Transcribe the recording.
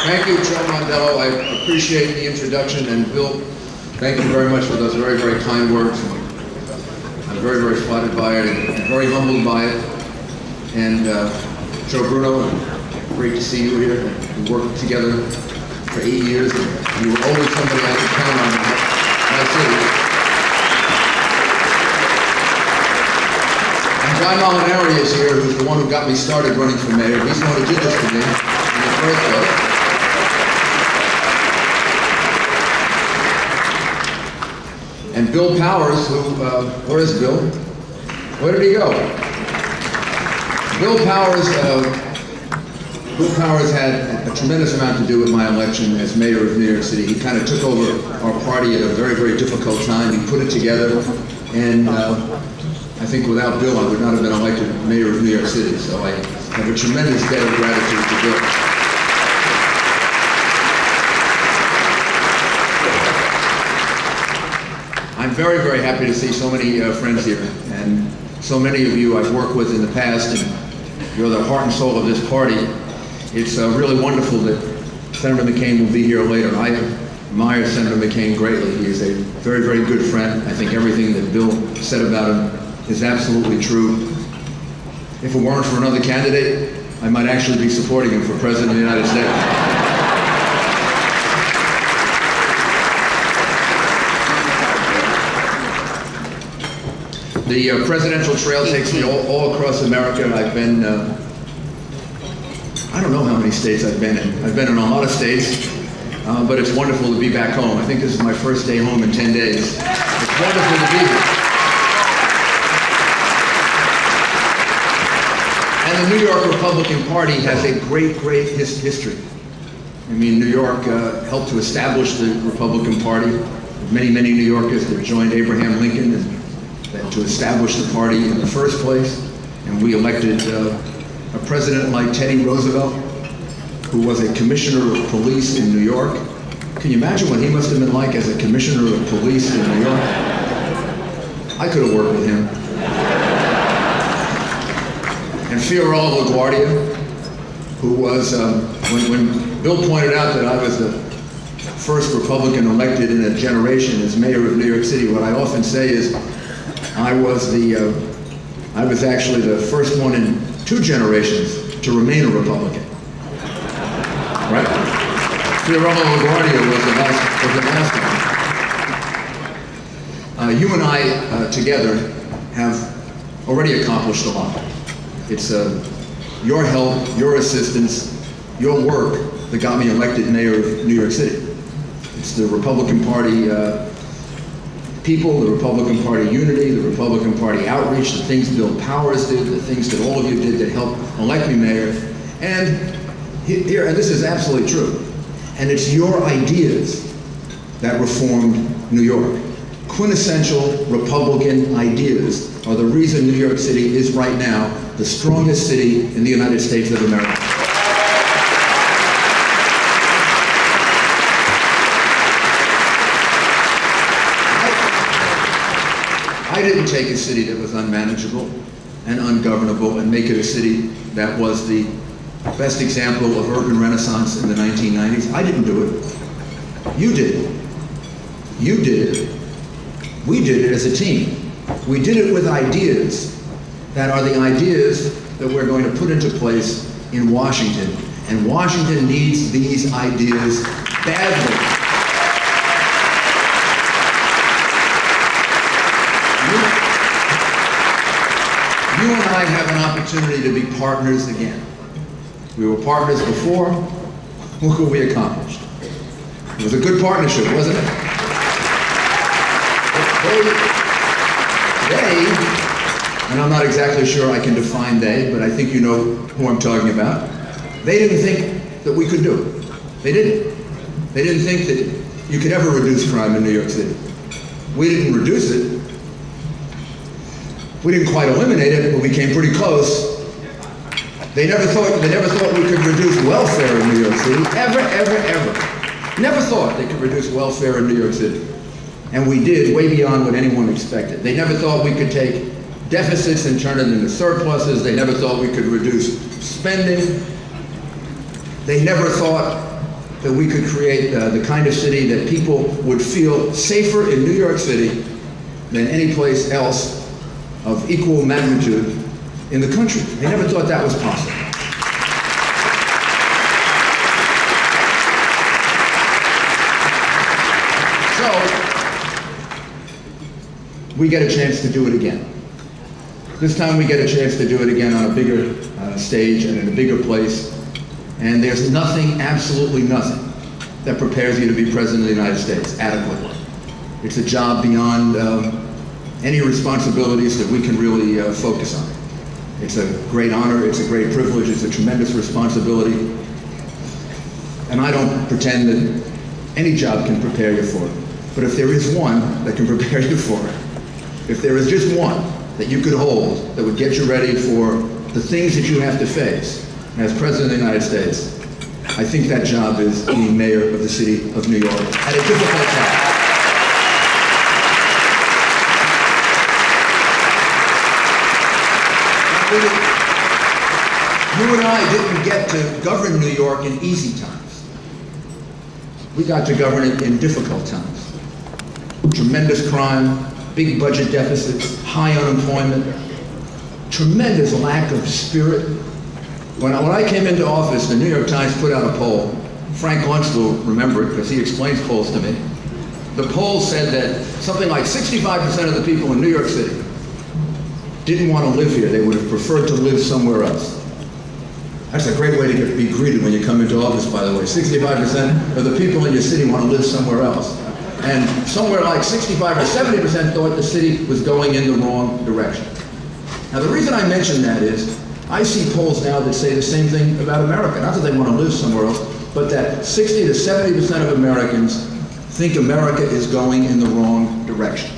Thank you, Joe Mondello. I appreciate the introduction. And Bill, thank you very much for those very, very kind words. I'm very, very flattered by it and very humbled by it. And Joe Bruno, great to see you here. We worked together for 8 years, and you were always somebody I could count on in my city. And John Molinari is here, who's the one who got me started running for mayor. He's the one who did this to me in the first place. And Bill Powers, who, where is Bill? Where did he go? Bill Powers had a tremendous amount to do with my election as mayor of New York City. He kind of took over our party at a very, very difficult time. He put it together, and I think without Bill, I would not have been elected mayor of New York City. So I have a tremendous debt of gratitude to Bill. I'm very, very happy to see so many friends here, and so many of you I've worked with in the past, and you're the heart and soul of this party. It's really wonderful that Senator McCain will be here later. I admire Senator McCain greatly. He is a very, very good friend. I think everything that Bill said about him is absolutely true. If it weren't for another candidate, I might actually be supporting him for President of the United States. The presidential trail takes me all across America. I've been, I don't know how many states I've been in. I've been in a lot of states, but it's wonderful to be back home. I think this is my first day home in 10 days. It's wonderful to be here. And the New York Republican Party has a great, great history. I mean, New York helped to establish the Republican Party. Many, many New Yorkers that joined Abraham Lincoln and to establish the party in the first place. And we elected a president like Teddy Roosevelt, who was a commissioner of police in New York. Can you imagine what he must have been like as a commissioner of police in New York? I could have worked with him. And Fiorello LaGuardia, who was, when Bill pointed out that I was the first Republican elected in a generation as mayor of New York City, what I often say is, I was actually the first one in 2 generations to remain a Republican. Right? Fiorello LaGuardia was the last one. You and I together have already accomplished a lot. It's your help, your assistance, your work that got me elected mayor of New York City. It's the Republican Party people, the Republican Party unity, the Republican Party outreach, the things Bill Powers did, the things that all of you did that helped elect me mayor. And here, and this is absolutely true, and it's your ideas that reformed New York. Quintessential Republican ideas are the reason New York City is right now the strongest city in the United States of America. I didn't take a city that was unmanageable and ungovernable and make it a city that was the best example of urban renaissance in the 1990s. I didn't do it. You did. You did it. We did it as a team. We did it with ideas that are the ideas that we're going to put into place in Washington. And Washington needs these ideas badly. You and I have an opportunity to be partners again. We were partners before. Look what we accomplished. It was a good partnership, wasn't it? They, and I'm not exactly sure I can define they, but I think you know who I'm talking about. They didn't think that we could do it. They didn't. They didn't think that you could ever reduce crime in New York City. We didn't reduce it. We didn't quite eliminate it, but we came pretty close. They never thought we could reduce welfare in New York City. Ever, ever, ever. Never thought they could reduce welfare in New York City. And we did, way beyond what anyone expected. They never thought we could take deficits and turn them into surpluses. They never thought we could reduce spending. They never thought that we could create the kind of city that people would feel safer in New York City than any place else of equal magnitude in the country. They never thought that was possible. So, we get a chance to do it again. This time we get a chance to do it again on a bigger stage and in a bigger place. And there's nothing, absolutely nothing, that prepares you to be President of the United States adequately. It's a job beyond any responsibilities that we can really focus on. It's a great honor, it's a great privilege, it's a tremendous responsibility. And I don't pretend that any job can prepare you for it. But if there is one that can prepare you for it, if there is just one that you could hold that would get you ready for the things that you have to face as President of the United States, I think that job is being mayor of the city of New York at a difficult time. You and I didn't get to govern New York in easy times. We got to govern it in difficult times. Tremendous crime, big budget deficits, high unemployment, tremendous lack of spirit. When I came into office, the New York Times put out a poll. Frank Luntz will remember it because he explains polls to me. The poll said that something like 65% of the people in New York City didn't want to live here. They would have preferred to live somewhere else. That's a great way to be greeted when you come into office, by the way. 65% of the people in your city want to live somewhere else. And somewhere like 65 or 70% thought the city was going in the wrong direction. Now the reason I mention that is, I see polls now that say the same thing about America. Not that they want to live somewhere else, but that 60 to 70% of Americans think America is going in the wrong direction.